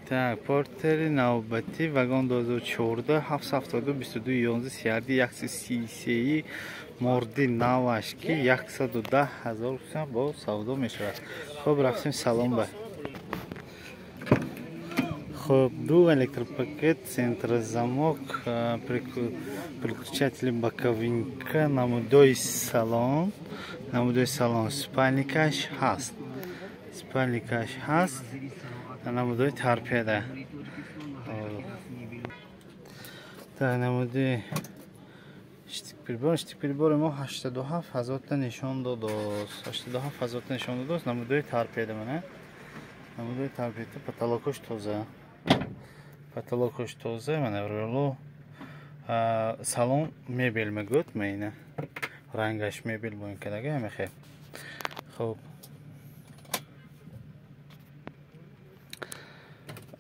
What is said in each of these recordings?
Так, портери навбатӣ вагон 2014 772 22 11 31 133 морди наваш ки 110,000 сум бо савдо мешавад. Хуб, рафтем салон ба. Хуб, ду электропакет, центрозамок, переключатели боковинка, намудои салон, спальникаш ҳаст. Спальникаш ҳаст. намудои торпеда. Так, намудои штикприбори мо 87,000 та нишон додост. 87,000 та нишон додост. намудои торпеда мана. намудои торпеда, потолокош тоза. Потолокош тоза мана руло. Салон мебел мегӯт мейна. Рангаш мебел бо ин кадага мехе. Хуб.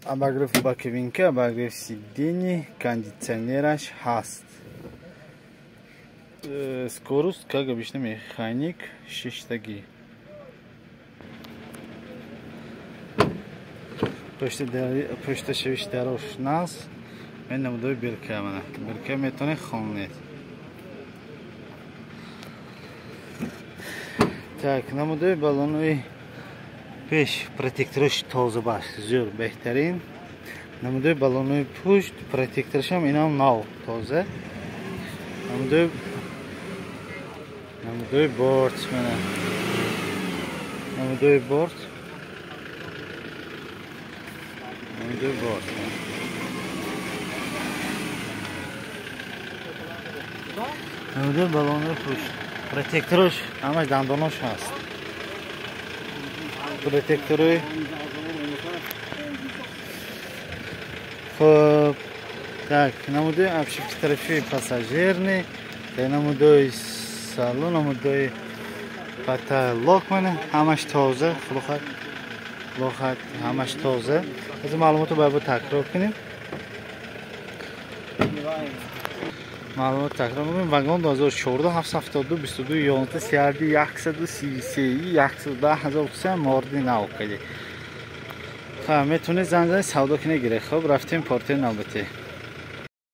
Обогрев боковинка, обогрев сидений, кондиционераш ҳаст. Скорость, как обычно, механик, 6-таги. Почташевиш дарош нас. Мен намудои бирка мана. Бирка метоне хонед. Так, намудои баллонои пеш протектораш тоза баш, зур беҳтарин. намудои баллонои пушт, протекторашам инам нав тоза. намудои борт мана. намудои борт. намудои борт. намудои баллонои пушт, протектораш ҳамаш дандонош ҳаст. Протекторы. Хуб. Так, намудои обшивки тарафи пассажирный, намудои салон, намудои потолок мана, ҳамаш тоза, лохат ҳамаш тоза. аз маълумотро бояд такрор кунем. маълумот такрор кунем. вагон 2014 772 22 11 133 110,000 сум морди нав кади. ха, метавонед занг занед савдо кунед гиред. хуб, рафтем портери навбатӣ.